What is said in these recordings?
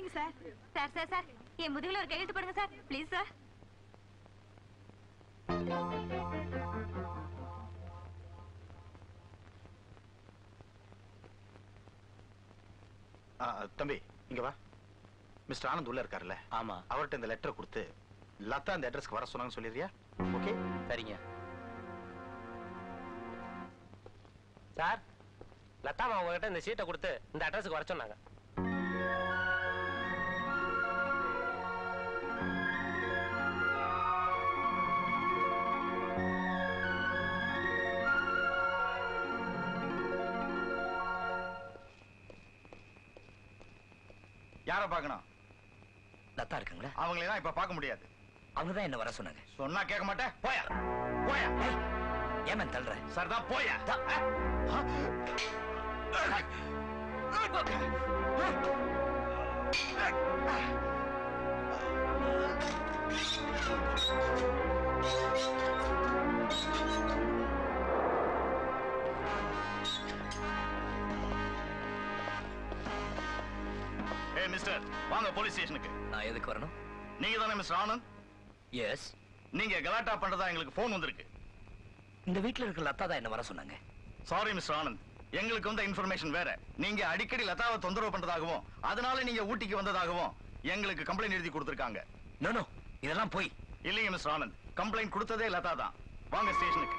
Morning sir. Sir sir sir என் முதுகுல ஒரு கையெழுத்து போடுங்க சார் ப்ளீஸ் சார். தம்பி இங்க வா. மிஸ்டர் ஆனந்த் உள்ள இருக்காருல்ல? ஆமா. அவர்கிட்ட இந்த லெட்டர் கொடுத்து லதா அந்த அட்ரஸ்க்கு வர சொன்னாங்கன்னு சொல்லிடுறியா? ஓகே சரிங்க சார். லதா உங்ககிட்ட இந்த சீட்டை கொடுத்து இந்த அட்ரஸ்க்கு வர சொன்னாங்க. யார பார்க்கணும்? லதா இருக்காங்களா? அவங்களை தான் இப்ப பார்க்க முடியாது. அவங்க தான் என்ன வர சொன்னாங்க. சொன்னா கேட்க மாட்டேன். போயா போயா. ஏமன் தள்ளுற? சார் தான் போயா. மிஸ்டர் வாங்க போலீஸ் ஸ்டேஷனுக்கு. நான் எதுக்கு வரணும்? நீங்க தானே மிஸ்டர் ஆனந்த்? எஸ். நீங்க கலாட்டா பண்றதா எங்களுக்கு போன் வந்திருக்கு. இந்த வீட்ல இருக்க லதா தான் என்ன வர சொன்னாங்க. சாரி மிஸ்டர் ஆனந்த், எங்களுக்கு வந்த இன்ஃபர்மேஷன் வேற. நீங்க அடிக்கடி லதாவை தொந்தரவு பண்றதாகவும் அதனால நீங்க ஊட்டிக்கு வந்ததாகவும் எங்களுக்கு கம்ப்ளைண்ட் எழுதி கொடுத்திருக்காங்க. நோ நோ, இதெல்லாம் போய். இல்லைங்க மிஸ்டர் ஆனந்த், கம்ப்ளைண்ட் கொடுத்ததே லதா தான். வாங்க ஸ்டேஷனுக்கு.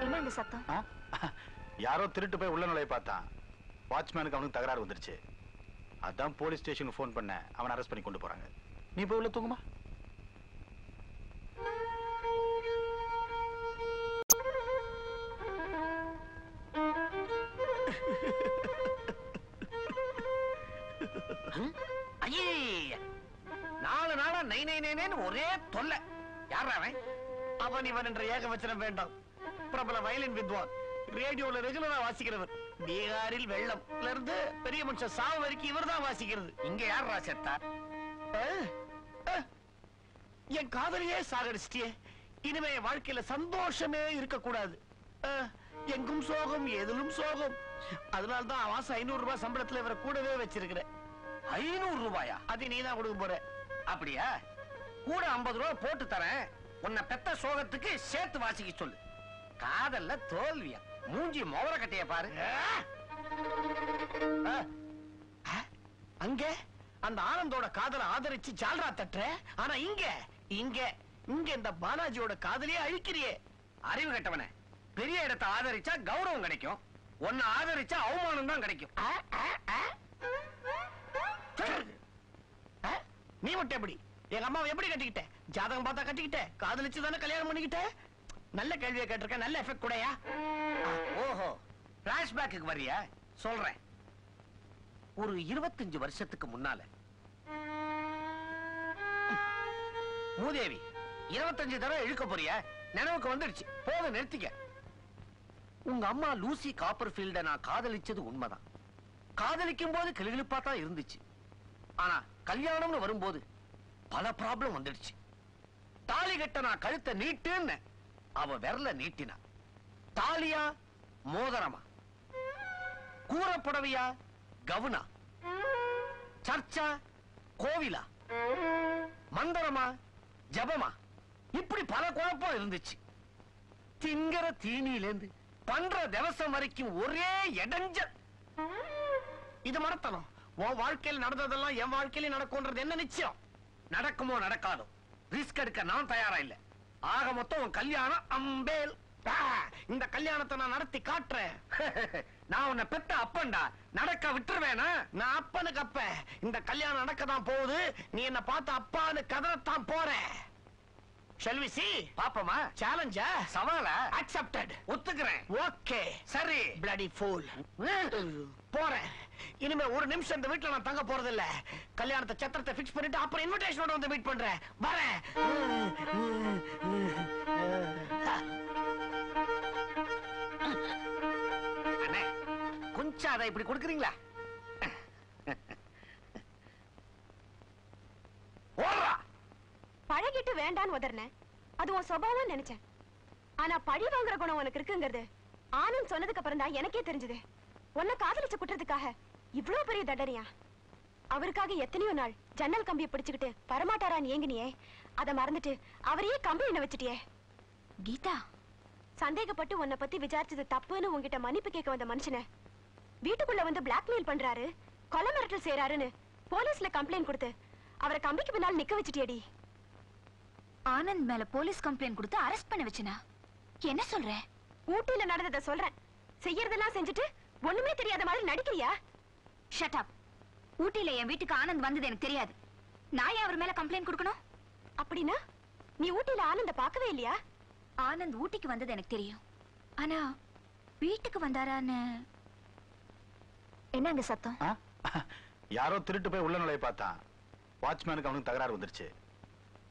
என்ன இந்த சத்தம்? யாரோ திருட்டு போய் உள்ள நுழைய பார்த்தான். வாட்ச்மேனுக்கு அவனுக்கு தகராறு வந்துருச்சு. அதான் போலீஸ் ஸ்டேஷனுக்கு போன் பண்ண அவனை அரெஸ்ட் பண்ணி கொண்டு போறாங்க. நீ போய் உள்ள தூங்குமா. நாலு நாளா நை நை நைன்னு ஒரே தொல்லை. யாரா அவன்? அவன் இவன் என்ற ஏகவச்சனம் வேண்டாம். பிரபல வயலின் வித்வான், ரேடியோல ரெகுலரா வாசிக்கிறவர். பீகாரில் வெள்ளம்ல இருந்து பெரிய மனுஷன் சாவு வரைக்கும் இவர் தான் வாசிக்கிறது. இங்க யார் ராசத்தா? என் காதலியே சாகடிச்சிட்டியே. இனிமே வாழ்க்கையில சந்தோஷமே இருக்க கூடாது. எங்கும் சோகம் எதிலும் சோகம். அதனால்தான் மாசம் 500 ரூபாய் சம்பளத்துல இவரை கூடவே வச்சிருக்கிறேன். 500 ரூபாயா? அது நீ தான் கொடுக்க போற. அப்படியா? கூட 50 ரூபாய் போட்டு தரேன். உன்னை பெத்த சோகத்துக்கு சேர்த்து வாசிக்க சொல்லு. காதல்ல தோல்வியா? மூஞ்சி மோவர கட்டைய பாரு. அங்க அந்த ஆனந்தோட காதலை ஆதரிச்சு ஜால்ரா தட்டுற. ஆனா இங்க இங்க இங்க இந்த பாலாஜியோட காதலியே அழிக்கிறியே. அறிவு கட்டவன, பெரிய இடத்தை ஆதரிச்சா கௌரவம் கிடைக்கும். உன்னை ஆதரிச்சா அவமானம் தான் கிடைக்கும். நீ மட்டும் எப்படி? எங்க அம்மாவை எப்படி கட்டிக்கிட்ட? ஜாதகம் பார்த்தா கட்டிக்கிட்ட? காதலிச்சு தானே கல்யாணம் பண்ணிக்கிட்ட? நல்ல கேள்வியை கேட்டிருக்க. நல்ல எஃபெக்ட் கூடயா? ஓஹோ, பிளாஷ்பேக்கு வரியா? சொல்றேன். ஒரு 25 வருஷத்துக்கு முன்னால மூதேவி 25 தடவை இழுக்க போறியா? நினைவுக்கு வந்துடுச்சு. போதும், நிறுத்திக்க. உங்க அம்மா லூசி காப்பர்ஃபீல்ட நான் காதலிச்சது உண்மைதான். காதலிக்கும் போது கிளிகிழிப்பா தான் இருந்துச்சு. ஆனா கல்யாணம்னு வரும்போது பல ப்ராப்ளம் வந்துடுச்சு. தாலி கட்ட நான் கழுத்தை நீட்டுன்னு அவ விரல நீட்டினா. தாலியா மோதிரமா? கூறப்புடவையா கவுனா? சர்ச்சா கோவிலா? மந்திரமா ஜபமா? இப்படி பல குழப்பம் இருந்துச்சு. திங்கிற தீனியிலேந்து பண்ற திவசம் வரைக்கும் ஒரே இடைஞ்சல். இது மறத்தணும். உன் வாழ்க்கையில் நடந்ததெல்லாம் என் வாழ்க்கையில நடக்கும்ன்றது என்ன நிச்சயம்? நடக்குமோ நடக்காதோ ரிஸ்க் எடுக்க நான் தயாரா இல்ல. ஆக மொத்தம் உன் கல்யாணம் அம்பேல். இந்த கல்யாணத்தை நான் நடத்தி காட்டுறேன். நான் உன்னை பெத்த அப்பன்டா, நடக்க விட்டுருவேனா? நான் அப்பனுக்கு அப்ப. இந்த கல்யாணம் நடக்கதான் போகுது. நீ என்ன பார்த்து அப்பான்னு கதறத்தான் போற. Shall we see? பாப்பமா? சேலஞ்சா? சவாலா? Accepted. ஒத்துக்கிறேன். ஓகே. சரி. Bloody fool. போறேன். இனிமே ஒரு நிமிஷம் இந்த வீட்ல நான் தங்க போறது இல்ல. கல்யாணத்தை சத்திரத்தை ஃபிக்ஸ் பண்ணிட்டு அப்புறம் இன்விடேஷனோட வந்து மீட் பண்றேன். வரேன். அண்ணே, கொஞ்சம் அதை இப்படி கொடுக்குறீங்களா? பழகிட்டு வேண்டான்னு உதறன. அது உன் சுபாவம் நினைச்சேன். ஆனா பழி வாங்குற குணம் உனக்கு இருக்குங்கிறது ஆனந்த் சொன்னதுக்கு அப்புறம் தான் எனக்கே தெரிஞ்சது. உன்னை காதலிச்ச குற்றத்துக்காக இவ்வளவு பெரிய தண்டனையா? அவருக்காக எத்தனையோ நாள் ஜன்னல் கம்பியை பிடிச்சுக்கிட்டு வரமாட்டாரான்னு ஏங்கினியே, அதை மறந்துட்டு அவரையே கம்பி என்ன வச்சுட்டியே. கீதா, சந்தேகப்பட்டு உன்னை பத்தி விசாரிச்சது தப்புன்னு உன்கிட்ட மன்னிப்பு கேட்க வந்த மனுஷனை வீட்டுக்குள்ள வந்து பிளாக்மெயில் பண்றாரு, கொலை மிரட்டல் செய்யறாருன்னு போலீஸ்ல கம்ப்ளைண்ட் கொடுத்து அவரை கம்பிக்கு பின்னால் நிக்க வச்சுட்டியடி. ஆனந்த் மேல போலீஸ் கம்ப்ளைண்ட் கொடுத்து அரெஸ்ட் பண்ண வச்சனா? என்ன சொல்ற? ஊட்டியில நடந்ததை சொல்றேன். செய்யறதெல்லாம் செஞ்சுட்டு ஒண்ணுமே தெரியாத மாதிரி நடிக்கிறியா? Shut up. ஊட்டியில என் வீட்டுக்கு ஆனந்த் வந்தது எனக்கு தெரியாது. நான் ஏன் அவர் மேல கம்ப்ளைண்ட் கொடுக்கணும்? அப்படின்னா நீ ஊட்டியில ஆனந்த பார்க்கவே இல்லையா? ஆனந்த் ஊட்டிக்கு வந்தது எனக்கு தெரியும். ஆனா வீட்டுக்கு வந்தாரான்னு என்னங்க சத்தம்? யாரோ திருட்டு போய் உள்ள நுழைய பார்த்தான். வாட்ச்மேனுக்கு அவனுக்கு தகராறு வந்துருச்சு.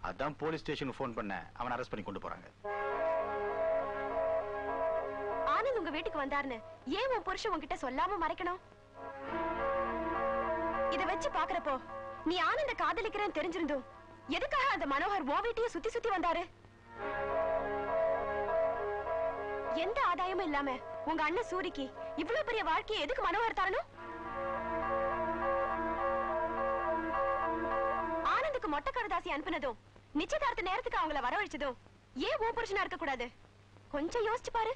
அதான் போலீஸ் ஸ்டேஷனுக்கு ஃபோன் பண்ண அவன் அரெஸ்ட் பண்ணி கொண்டு போறாங்க. ஆனந்த் உங்க வீட்டுக்கு வந்தாருன்னு ஏன் உன் புருஷன் உன்கிட்ட சொல்லாம மறைக்கணும்? இத வச்சு பாக்குறப்போ நீ ஆனந்த காதலிக்கிறேன்னு தெரிஞ்சிருந்தும் எதுக்காக அந்த மனோகர் உன் வீட்டையே சுத்தி சுத்தி வந்தாரு? எந்த ஆதாயமும் இல்லாம உங்க அண்ணன் சூரிக்கு இவ்வளவு பெரிய வாழ்க்கையை எதுக்கு மனோகர் தரணும்? ஆனந்துக்கு மொட்டை கடுதாசி அனுப்பினதும் நிச்சயதார்த்த நேரத்துக்கு அவங்கள வரவழைச்சதும் ஏன் உன் புருஷனா இருக்க கூடாது? கொஞ்சம் யோசிச்சு பாரு.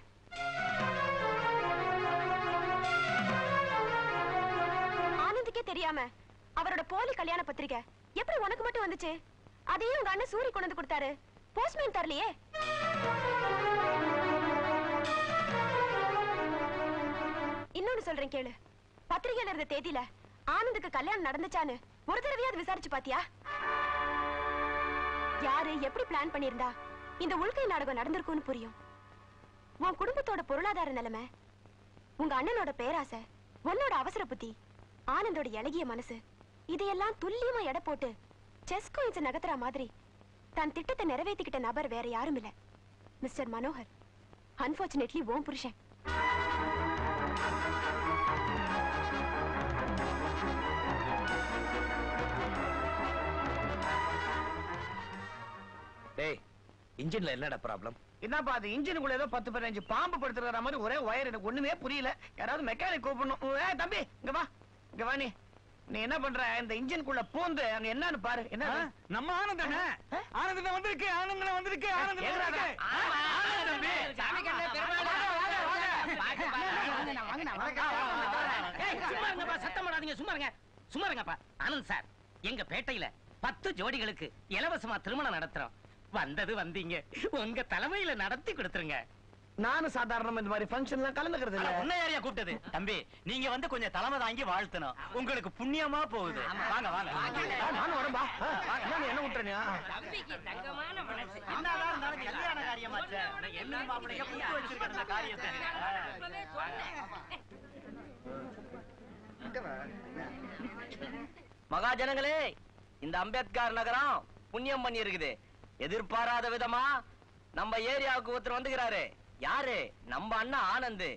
ஆனந்துக்கே தெரியாம அவரோட போலி கல்யாண பத்திரிக்கை எப்படி உனக்கு மட்டும் வந்துச்சு? அதையும் உங்க அண்ணன் சூரி கொண்டு வந்து கொடுத்தாரு. போஸ்ட்மேன் தரலையே. இன்னொன்னு சொல்றேன் கேளு. பத்திரிகையில இருந்த தேதியில ஆனந்துக்கு கல்யாணம் நடந்துச்சான்னு ஒரு தடவையாவது விசாரிச்சு பாத்தியா? யாரு எப்படி பிளான் பண்ணிருந்தா இந்த உள்கை நாடகம் நடந்திருக்கும்னு புரியும். உன் குடும்பத்தோட பொருளாதார நிலைமை, உங்க அண்ணனோட பேராசை, உன்னோட அவசர புத்தி, ஆனந்தோட இளகிய மனசு, இதையெல்லாம் துல்லியமா எடை போட்டு செஸ் கோயின்ஸ் நகர்த்துற மாதிரி தன் திட்டத்தை நிறைவேற்றிக்கிட்ட நபர் வேற யாரும் இல்ல, மிஸ்டர் மனோகர். அன்பார்ச்சுனேட்லி உன் புருஷன். டேய், இன்ஜின்ல என்னடா ப்ராப்ளம்? என்னப்பா அது இன்ஜினுக்குள்ள ஏதோ 10-15 பாம்பு படுத்துற மாதிரி ஒரே ஒயர், எனக்கு ஒண்ணுமே புரியல. யாராவது மெக்கானிக் கூப்பிடணும். ஏய் தம்பி, இங்க வா, இங்க வா. நீ என்ன பண்ற? இந்த இன்ஜினுக்குள்ள பூந்து அங்க என்னன்னு பாரு. என்ன நம்ம ஆனந்தண்ண ஆனந்தண்ண வந்திருக்கு, ஆனந்தண்ண வந்திருக்கு, ஆனந்தண்ண வந்திருக்கு. ஆமா, ஆனந்த தம்பி. சாமி கண்ணே பெருமாளே. சும்மா இருங்கப்பா, சத்தம் போடாதீங்க. சும்மா இருங்க, சும்மா இருங்கப்பா. ஆனந்த் சார், எங்க பேட்டையில 10 ஜோடிகளுக்கு இலவசமா திருமணம் நடத்துறோம். வந்தது வந்தீங்க, உங்க தலைமையில நடத்தி கொடுத்துருங்க. நானும் சாதாரணமா இந்த மாதிரி ஃபங்க்ஷன்லாம் கலந்துக்கிறது இல்ல. உன்னை யாரையா கூப்பிட்டது? தம்பி, நீங்க வந்து கொஞ்சம் தலைமை தாங்கி வாழ்த்தணும். உங்களுக்கு புண்ணியமா போகுது. வாங்க வாங்க. நானும் வரேன்பா. என்ன விட்டுறேன்? தம்பிக்கு தங்கமான மனசு. என்னதான் இருந்தாலும் கல்யாண காரியமாச்சே. என்ன மாப்பிளைய கூப்பிட்டு வச்சிருக்க இந்த காரியத்தை. மகாஜனங்களே, இந்த அம்பேத்கர் நகரம் புண்ணியம் பண்ணி இருக்குது. எதிர்பாராத விதமா நம்ம ஏரியாவுக்கு ஒருத்தர் வந்துகிறாரு. யாரு? நம்ம அண்ணா ஆனந்த்.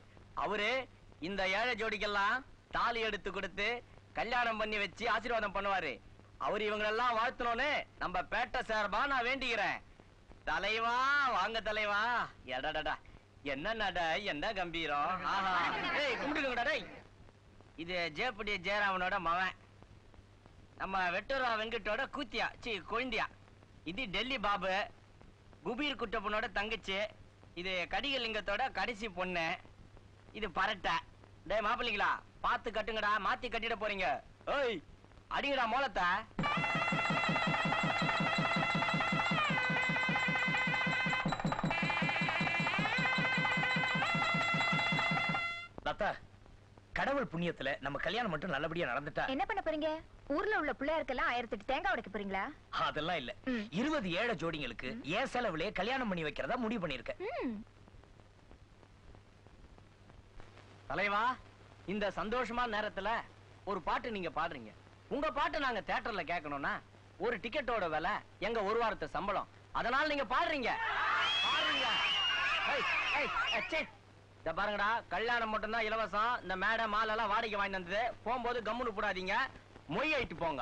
அவரு இந்த ஏழை ஜோடிக்கெல்லாம் தாலி எடுத்து கொடுத்து கல்யாணம் பண்ணி வச்சு ஆசீர்வாதம் பண்ணுவாரு. அவரு இவங்களெல்லாம் வாழ்த்தணும்னு நம்ம பேட்டை சார்பா நான் வேண்டிக்கிறேன். தலைவா, வாங்க தலைவா. எடடா, என்ன நட, என்ன கம்பீரம். கும்பிடுங்கடா. இது ஜேபடி ஜெயராமனோட மவன், நம்ம வெட்டூரா வெங்கட்டோட கூத்தியா கொழுந்தியா. இது டெல்லி பாபு, குபீர் குட்டப்பனோட தங்கச்சி. இது கடிகலிங்கத்தோட கடைசி பொண்ணு. இது பரட்டை. டே மாப்பிள்ளைங்களா, பார்த்து கட்டுங்கடா, மாத்தி கட்டிட போறீங்க. ஏய், அடிங்கடா மோளத்தை. லதா, கடவுள் புண்ணியத்துல நம்ம கல்யாணம் மட்டும் நல்லபடியா நடந்துட்டா என்ன பண்ண போறீங்க? ஊர்ல உள்ள பிள்ளையாருக்கெல்லாம் 1008 தேங்காய் உடைக்க போறீங்களா? அதெல்லாம் இல்ல. 20 ஏழை ஜோடிங்களுக்கு ஏன் செலவுலயே கல்யாணம் பண்ணி வைக்கிறதா முடிவு பண்ணிருக்கேன். தலைவா, இந்த சந்தோஷமான நேரத்துல ஒரு பாட்டு நீங்க பாடுறீங்க. உங்க பாட்டு நாங்க தியேட்டர்ல கேட்கணும்னா ஒரு டிக்கெட்டோட விலை எங்க ஒரு வாரத்து சம்பளம். அதனால நீங்க பாடுறீங்க. இத பாருங்கடா, கல்யாணம் மட்டும் தான் இலவசம். இந்த மேடை மாலை எல்லாம் வாடகை வாங்கி வந்தது. போகும்போது கம்முன்னு போடாதீங்க, மொய் ஆயிட்டு போங்க.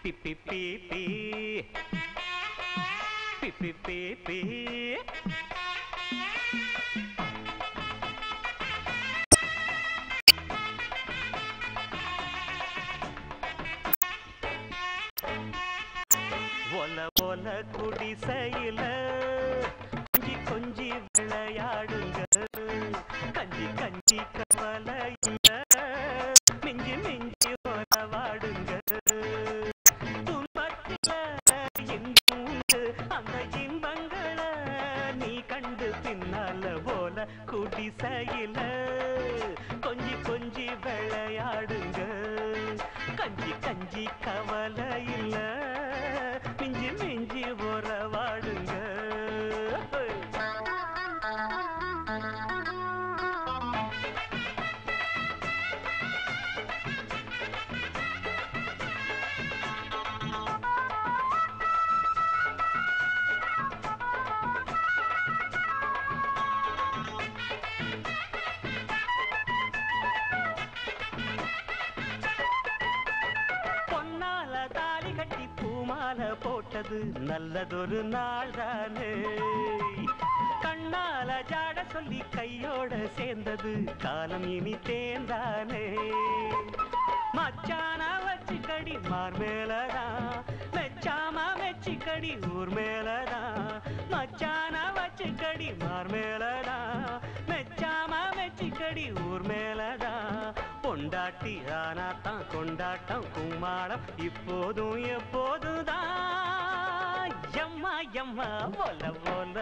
பி பி பி பி பி பி பி பி ஒல ஒல குடிசையில கொஞ்சி கொஞ்சி விளையாடுங்க கஞ்சி கஞ்சி கவலையில மிஞ்சி மிஞ்சி ஒலவாடுங்க துன்பத்தில இன்பம் உண்டு அந்த இன்பங்களை நீ கண்டு பின்னால போல குடிசையில கொஞ்சி கொஞ்சி விளையாடுங்க கஞ்சி கஞ்சி கவலையில மிஞ்சி மிஞ்சி உறவாடுங்க போட்டது நல்லதொரு நாள் தானே கண்ணால ஜாட சொல்லி கையோட சேர்ந்தது காலம் இனி தேர்ந்தானே மச்சானா வச்சுக்கடி மார் மேலதான் மெச்சாம மெச்சிக்கடி ஊர் மேலதான் மச்சானா வச்சுக்கடி மார் மேலதான் மெச்சாம மெச்சிக்கடி ஊர் மேலதான் பொண்டாட்டி ஆனாத்தான் கொண்டாட்டம் கும்மாளம் இப்போதும் எப்போதுதான் எம்மா எம்மா போல போல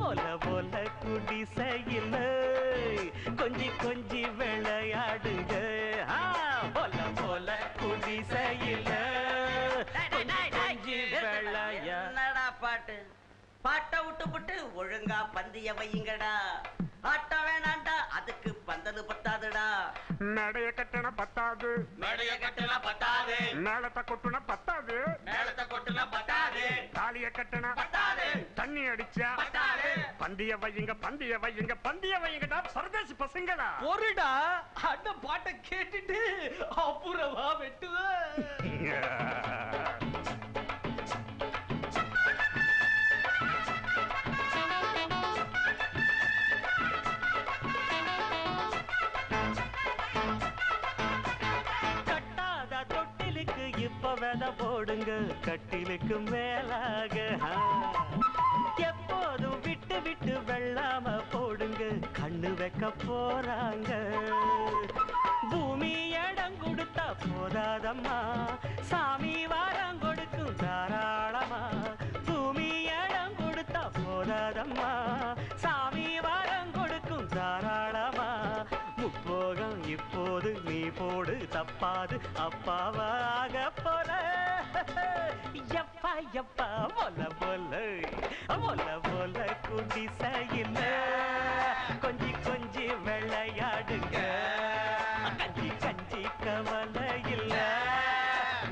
போல போல குடிசையில கொஞ்சி கொஞ்சி விளையாடுங்க போல போல குடிசையில கொஞ்சி என்னடா பாட்டு பாட்டை விட்டு ஒழுங்கா பந்திய வையுங்கடா ஆட்டம் வேணாண்டா அதுக்கு பந்தது பத்தாதுடா மேடைய கட்டண பத்தாது மேடைய கட்டண பத்தாது மேளத்தை கொட்டுன பத்தாது மேளத்தை கொட்டுன பத்தாது தாலிய கட்டண பத்தாது தண்ணி அடிச்சா பத்தாது பந்திய வையுங்க பந்திய வையுங்க பந்திய வையுங்கடா பரதேசி பசங்களா பொருடா அந்த பாட்டை கேட்டுட்டு அப்புறமா வெட்டுவ விதை போடுங்க கட்டிலுக்கு மேலாக எப்போதும் விட்டு விட்டு வெள்ளாம போடுங்க கண்ணு வைக்க போறாங்க பூமி இடம் கொடுத்தா போதாதம்மா சாமி வாரம் கொடுக்கும் தாராளமா பூமி இடம் கொடுத்தா போதாதம்மா சாமி வாரம் கொடுக்கும் தாராளமா முப்போகம் இப்போது நீ போடு தப்பாது அப்பாவாக போல எப்பா எப்பா போல போல போல போல குடிசையில கொஞ்சி கொஞ்சி விளையாடுங்க கஞ்சி கஞ்சி கவலை இல்ல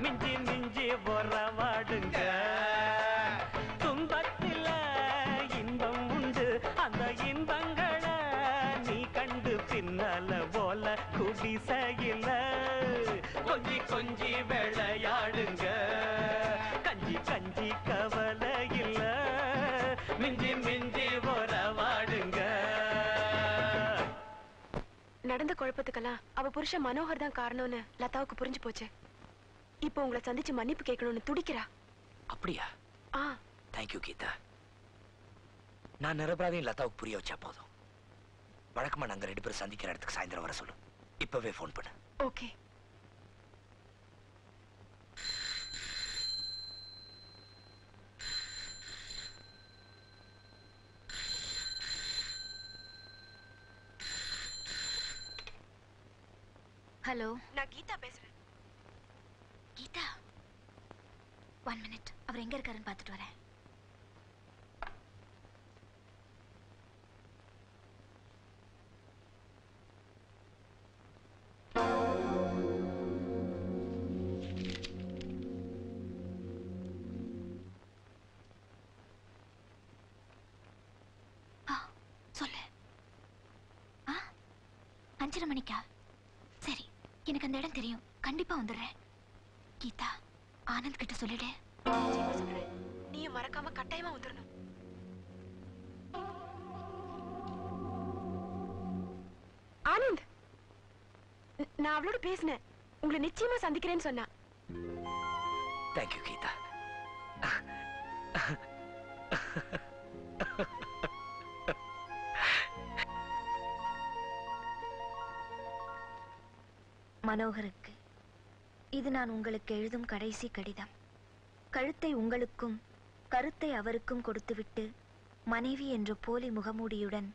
மிஞ்சி மிஞ்சி உறவாடுங்க துன்பத்தில இன்பம் உண்டு அந்த இன்பங்களை நீ கண்டு பின்னால போல குடிசையில கொஞ்சி கொஞ்சி விளையாடுங்க கஞ்சி கஞ்சி கவலை இல்ல மிஞ்சி மிஞ்சி உறவாடுங்க. நடந்த குழப்பத்துக்கெல்லாம் அவ புருஷன் மனோகர் தான் காரணம்னு லதாவுக்கு புரிஞ்சு போச்சு. இப்போ உங்களை சந்திச்சு மன்னிப்பு கேட்கணும்னு துடிக்கிறா. அப்படியா? தேங்க்யூ கீதா. நான் நிரபராதையும் லதாவுக்கு புரிய வச்சா போதும். வழக்கமா நாங்க 2 பேரும் சந்திக்கிற இடத்துக்கு சாயந்தரம் வர சொல்லு. இப்பவே போன் பண்ணு. ஓகே. ஹலோ, நான் கீதா பேசுறேன். கீதா, 1 minute. அவர் எங்க இருக்காருன்னு பார்த்துட்டு வரேன். சொல்லு. 5:30 மணிக்கா? சரி, எனக்கு அந்த இடம் தெரியும். கண்டிப்பா வந்துடுறேன். கீதா, ஆனந்த் கிட்ட சொல்லிடு. சொல்றேன், நீயும் மறக்காம கட்டாயமா வந்துடணும். ஆனந்த், நான் அவளோட பேசினேன். உங்களை நிச்சயமா சந்திக்கிறேன்னு சொன்னா. தேங்க்யூ கீதா. மனோகருக்கு இது நான் உங்களுக்கு எழுதும் கடைசி கடிதம். கழுத்தை உங்களுக்கும் கருத்தை அவருக்கும் கொடுத்துவிட்டு மனைவி என்ற போலி முகமூடியுடன்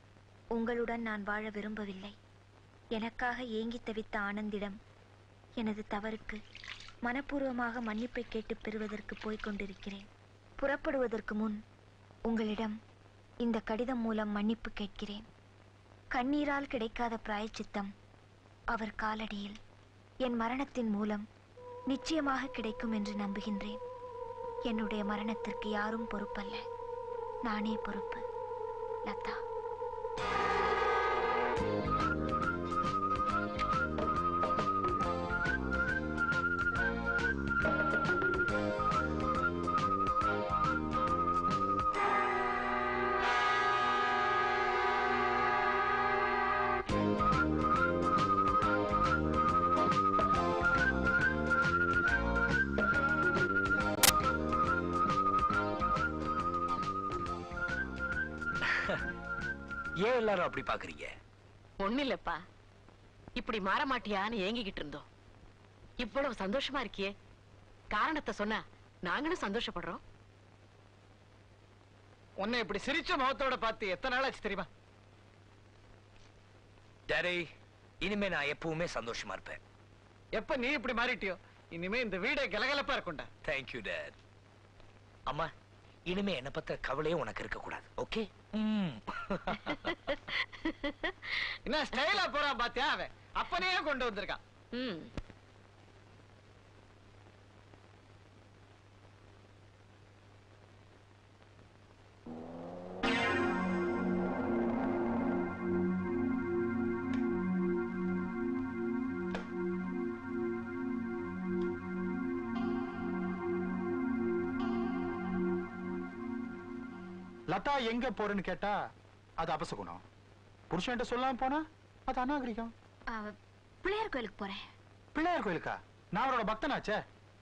உங்களுடன் நான் வாழ விரும்பவில்லை. எனக்காக ஏங்கி தவித்த ஆனந்திடம் எனது தவறுக்கு மனப்பூர்வமாக மன்னிப்பை கேட்டு பெறுவதற்கு போய்க் கொண்டிருக்கிறேன். புறப்படுவதற்கு முன் உங்களிடம் இந்த கடிதம் மூலம் மன்னிப்பு கேட்கிறேன். கண்ணீரால் கிடைக்காத பிராயச்சித்தம் அவர் காலடியில் என் மரணத்தின் மூலம் நிச்சயமாக கிடைக்கும் என்று நம்புகின்றேன். என்னுடைய மரணத்திற்கு யாரும் பொறுப்பல்ல, நானே பொறுப்பு. லதா. ஏன் எல்லாரும் அப்படி பாக்குறீங்க? ஒண்ணு இல்லப்பா, இப்படி மாற மாட்டியான்னு ஏங்கிக்கிட்டு இருந்தோம். இவ்வளவு சந்தோஷமா இருக்கியே, காரணத்தை சொன்னா நாங்களும் சந்தோஷப்படுறோம். உன்னை இப்படி சிரிச்ச முகத்தோட பார்த்து எத்தனை நாள் ஆச்சு தெரியுமா? டாடி, இனிமே நான் எப்பவுமே சந்தோஷமா இருப்பேன். எப்ப நீ இப்படி மாறிட்டியோ இனிமே இந்த வீடே கலகலப்பா இருக்கும்டா. Thank you dot. அம்மா, இனிமே என்ன பத்த கவலையே உனக்கு இருக்க கூடாது. ஓகே? என்ன ஸ்டைலா போறான் பாத்தியா? அவன் அப்பனே கொண்டு வந்திருக்கான். லதா எங்க போறேன்னு கேட்டா அது அபசகுணம். புருஷன்ட்ட சொல்லாம போனா அது அநாகரிகம். பிள்ளையார் கோயிலுக்கு போறேன். பிள்ளையார் கோயிலுக்கா? நான் அவரோட பக்தனாச்சே.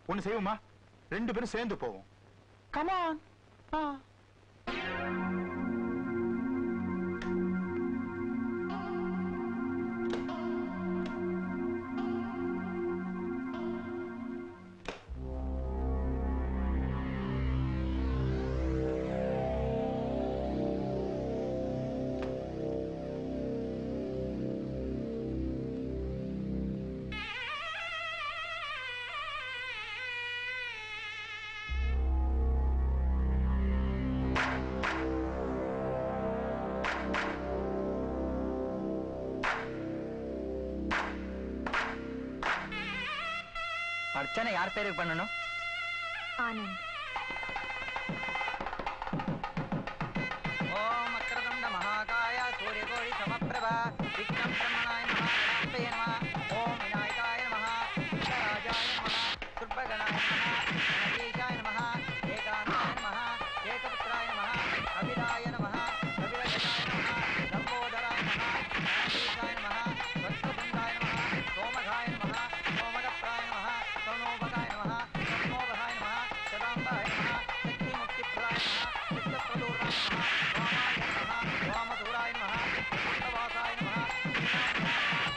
ஒண்ணு செய்வோமா? 2 பேரும் சேர்ந்து போவோம். கமான். அர்ச்சனை யார் பேருக்கு பண்ணணும்? ஆனந்த். ஓம் அக்ரதுண்ட மகாகாய சூரியகோடி சமப்பிரபா விக்னம் பிரம்மணாய நமः கணாதிபதயே நமः ஓம் விநாயகாய நமः விக்னராஜாய நமः சுர்பகணாய நமः கணதீசாய நமः ஏகாந்தாய நமः ஏகபுத்ராய நமः அபிராய நமः கபிரஜாய நமः லம்போதராய நமः கணதீசாய நமः வத்சபுண்டாய நமः சோமகாய நமः சோமகப்ராய நமः சோனோபகாய நமः சோமோபகாய நமः சதாம்பாய நமः சக்தி முக்திப்ராய நமः சித்தப்பிரதூராய நமः வாமாய நமः வாமதூராய நமः சித்தவாசாய நமः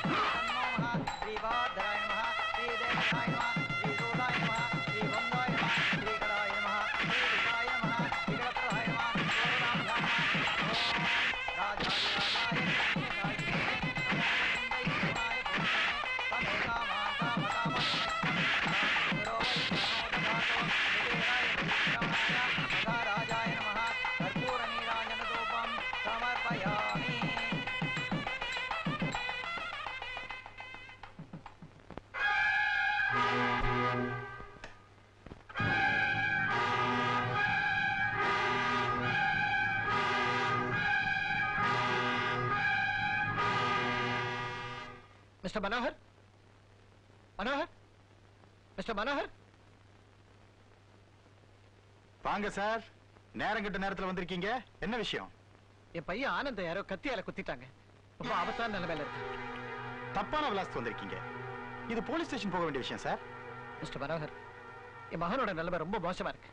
ஸ்ரீநன்னோ நமः ஸ்ரீபாதராய நமः ஸ்ரீதேவதாய நமः ஸ்ரீசூதாய நமः ஸ்ரீபந்தாய நமः ஸ்ரீகடாய நமः ஸ்ரீவிகாய நமः ஸ்ரீகடப்பிரதாய நமः சோரராம்யாய நமः ராஜாய ராஜாய நமः கற்பூர நீராஞ்சன தூபம் சமர்ப்பயாமி. மிஸ்டர் மனோகர், மனோகர், மிஸ்டர் மனோகர், வாங்க சார். நேரம் கெட்ட நேரத்துல வந்திருக்கீங்க. என்ன விஷயம்? என் பையன் ஆனந்த யாரோ கத்தியால குத்திட்டாங்க. ரொம்ப ஆபத்தான நிலைமையில இருக்கு. தப்பான விலாசத்து வந்திருக்கீங்க. இது போலீஸ் ஸ்டேஷன் போக வேண்டிய விஷயம் சார். மிஸ்டர் மனோகர், என் மகனோட நிலைமை ரொம்ப மோசமா இருக்கு.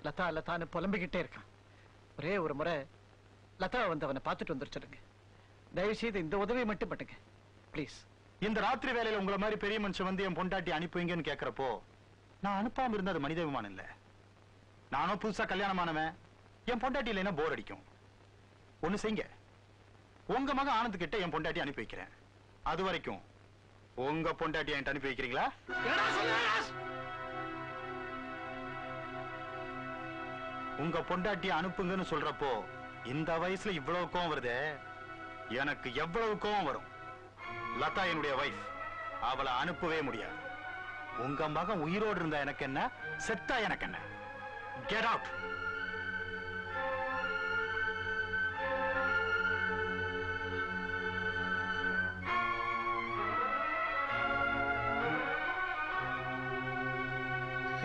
லதா லதான்னு புலம்பிக்கிட்டே இருக்கான். ஒரே ஒரு முறை லதாவை வந்து அவனை பார்த்துட்டு வந்துருச்சுடுங்க. தயவு செய்து இந்த உதவியை மட்டும் பண்ணுங்க ப்ளீஸ். இந்த ராத்திரி வேலையில உங்களை மாதிரி பெரிய மனுஷன் வந்து என் பொண்டாட்டி அனுப்புவீங்கன்னு கேட்கிறப்போ நான் அனுப்பாம இருந்த அது மனித விமானம் இல்ல. நானும் புதுசா கல்யாணமானவன். என் பொண்டாட்டி இல்லைன்னா போர் அடிக்கும். ஒண்ணு செய்யுங்க, உங்க மகன் ஆனந்த் கிட்ட என் பொண்டாட்டி அனுப்பி வைக்கிறேன். அது வரைக்கும் உங்க பொண்டாட்டி என்கிட்ட அனுப்பி வைக்கிறீங்களா? உங்க பொண்டாட்டி அனுப்புங்கன்னு சொல்றப்போ இந்த வயசுல இவ்வளவு கோவம் வருது. எனக்கு எவ்வளவு கோவம் வரும். லதா என்னுடைய வைஃப். அவளை அனுப்பவே முடியாது. உங்க மகன் உயிரோடு இருந்தா எனக்கு என்ன, செத்தா எனக்கு என்ன. Get out.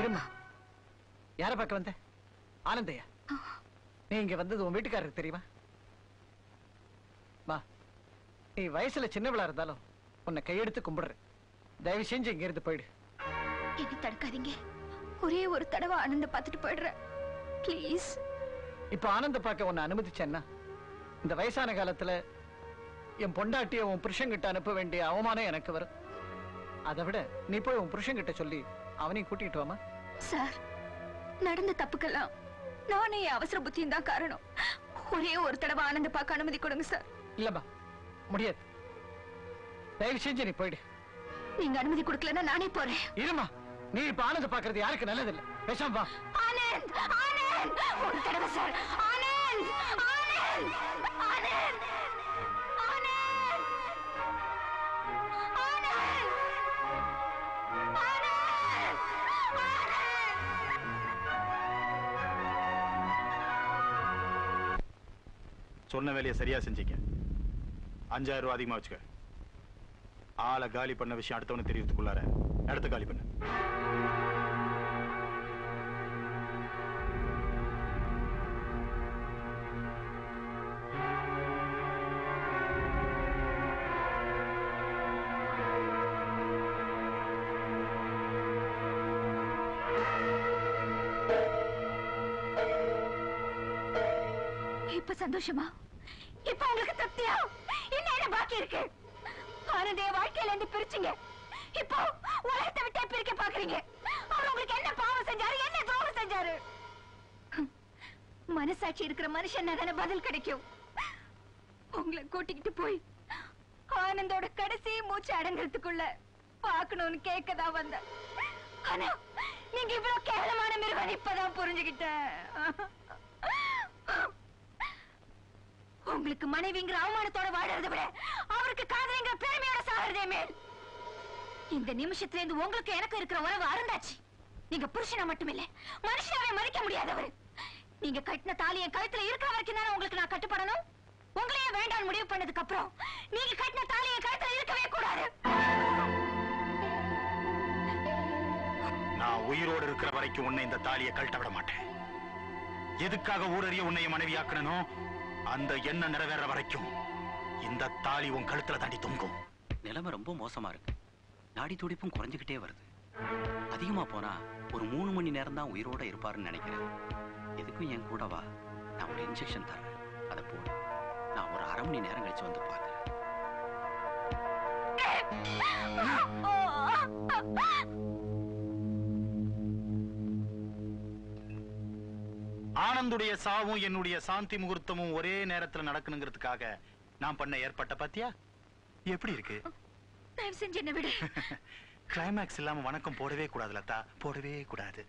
இருமா, யார பார்க்க வந்த? ஆனந்தையா? நீ இங்க வந்தது உன் வீட்டுக்காரருக்கு தெரியுமா? மா, நீ வயசுல சின்னவளா இருந்தாலும் உன்னை கையெடுத்து கும்பிடுறேன். தயவு செஞ்சு இங்க இருந்து போயிடு. என்ன தடுக்காதீங்க. ஒரே ஒரு தடவை ஆனந்த பார்த்துட்டு போயிடுறேன் ப்ளீஸ். இப்ப ஆனந்த பார்க்க உன்னை அனுமதிச்சேன்னா இந்த வயசான காலத்துல என் பொண்டாட்டிய உன் புருஷன்கிட்ட அனுப்ப வேண்டிய அவமானம் எனக்கு வரும். அதை விட நீ போய் உன் புருஷன்கிட்ட சொல்லி அவனையும் கூட்டிட்டு வாமா. சார், நடந்த தப்புக்கெல்லாம் நானே அவசர புத்தியும் தான் காரணம். ஒரே ஒரு தடவை ஆனந்த பார்க்க அனுமதி கொடுங்க சார். இல்லம்மா, முடியாது. தயவு செஞ்சு நீ போயிடு. நீங்க அனுமதி கொடுக்கலன்னா நானே போறேன். இருமா, நீ இப்ப ஆனந்த பாக்குறது யாருக்கு நல்லதில்லை. பேசாம வா. ஆனந்த், ஆனந்த், ஒரு தடவை சார். ஆனந்த், ஆனந்த், ஆனந்த், ஆனந்த், சொன்ன வேலையை சரியா செஞ்சீங்க. 5000 ரூபாய் அதிகமா வச்சுக்க. ஆளை காலி பண்ண விஷயம் அடுத்தவனு தெரியறதுக்குள்ளார இடத்த காலி பண்ணு. இப்ப சந்தோஷமா? இப்ப உங்களுக்கு திருப்தியா? இன்னும் என்ன பாக்கி இருக்கு? ஆனந்தைய வாழ்க்கையில இருந்து பிரிச்சுங்க. இப்போ உலகத்தை விட்டே பிரிக்க பாக்குறீங்க. அவர் உங்களுக்கு என்ன பாவம் செஞ்சாரு, என்ன துரோகம் செஞ்சாரு? மனசாட்சி இருக்கிற மனுஷன் தானே பதில் கிடைக்கும். உங்களை கூட்டிக்கிட்டு போய் ஆனந்தோட கடைசி மூச்சு அடங்குறதுக்குள்ள பாக்கணும்னு கேட்கதான் வந்த. ஆனா நீங்க இவ்வளவு கேவலமான மிருகம் இப்பதான் புரிஞ்சுக்கிட்டேன். உங்களுக்கு மனைவிங்கிற அவமானத்தோட வாழறதை விட அவருக்கு காதலிங்கிற பெருமையோட சாகிறதே மேல். இந்த நிமிஷத்துல இருந்து உங்களுக்கு எனக்கு இருக்கிற உறவு அருந்தாச்சு. நீங்க புருஷனா மட்டும் இல்ல, மனுஷனாவே மதிக்க முடியாதவர். நீங்க கட்டின தாலி என் கழுத்துல இருக்கிற வரைக்கும் தானே உங்களுக்கு நான் கட்டுப்படணும். உங்களையே வேண்டாம் முடிவு பண்ணதுக்கு அப்புறம் நீங்க கட்டின தாலி என் கழுத்துல இருக்கவே கூடாது. நான் உயிரோடு இருக்கிற வரைக்கும் உன்னை இந்த தாலியை கழட்ட விட மாட்டேன். எதுக்காக ஊரறிய உன்னைய மனைவியாக்கணும், அந்த எண்ணம் நிறைவேற வரைக்கும் இந்த தாலி உன் கழுத்துல தாண்டி தொங்கும். நிலைமை ரொம்ப மோசமா இருக்கு. நாடி துடிப்பும் குறைஞ்சுக்கிட்டே வருது. அதிகமா போனா ஒரு 3 மணி நேரம் தான் உயிரோட இருப்பாருன்னு நினைக்கிறேன். எதுக்கும் என் கூட வா, நான் ஒரு இன்ஜெக்ஷன் தரேன், அதை போடு. நான் ஒரு 1/2 மணி நேரம் கழிச்சு வந்து பார்க்கிறேன். ஆனந்துடைய சாவும் என்னுடைய சாந்தி முகூர்த்தமும் ஒரே நேரத்துல நடக்கணுங்கிறதுக்காக நான் பண்ண ஏற்பட்ட பாத்தியா? எப்படி இருக்கு? தயவு செஞ்சு என்ன விடு. கிளைமேக்ஸ் இல்லாம வணக்கம் போடவே கூடாது லதா, போடவே கூடாது.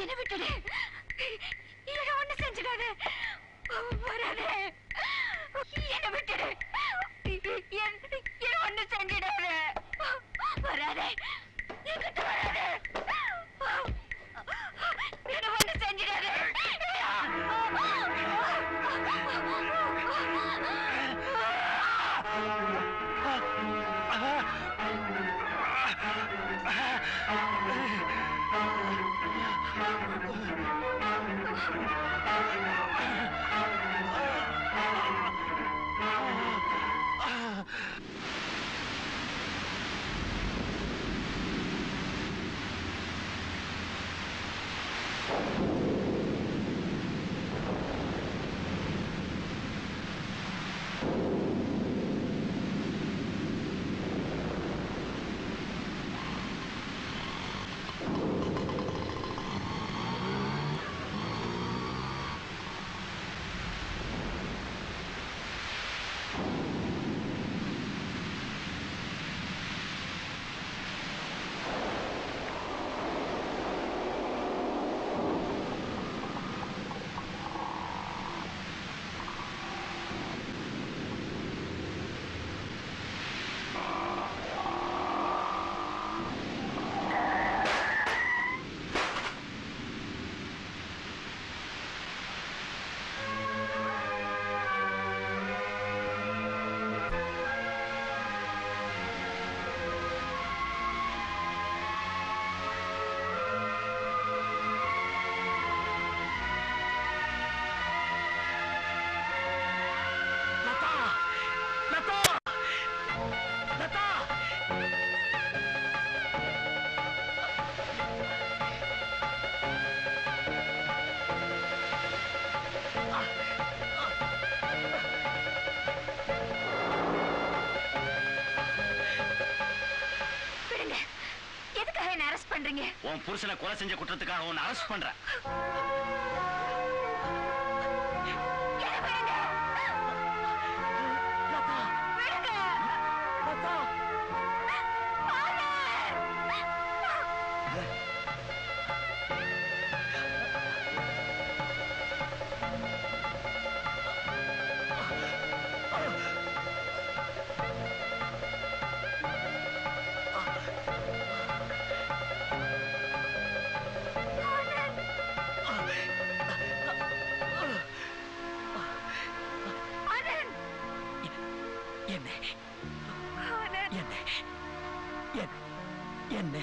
என்ன விட்டுடு, ஒண்ணு செஞ்சிடாது, வராதே, என்ன விட்டுடு, ஒண்ணு செஞ்சிடாது, வராதே, என்கிட்ட வராதே, என்ன ஒண்ணு செஞ்சிடாது. உன் புருஷனை கொலை செஞ்ச குற்றத்துக்காக உன்னை அரெஸ்ட் பண்றேன். என்ன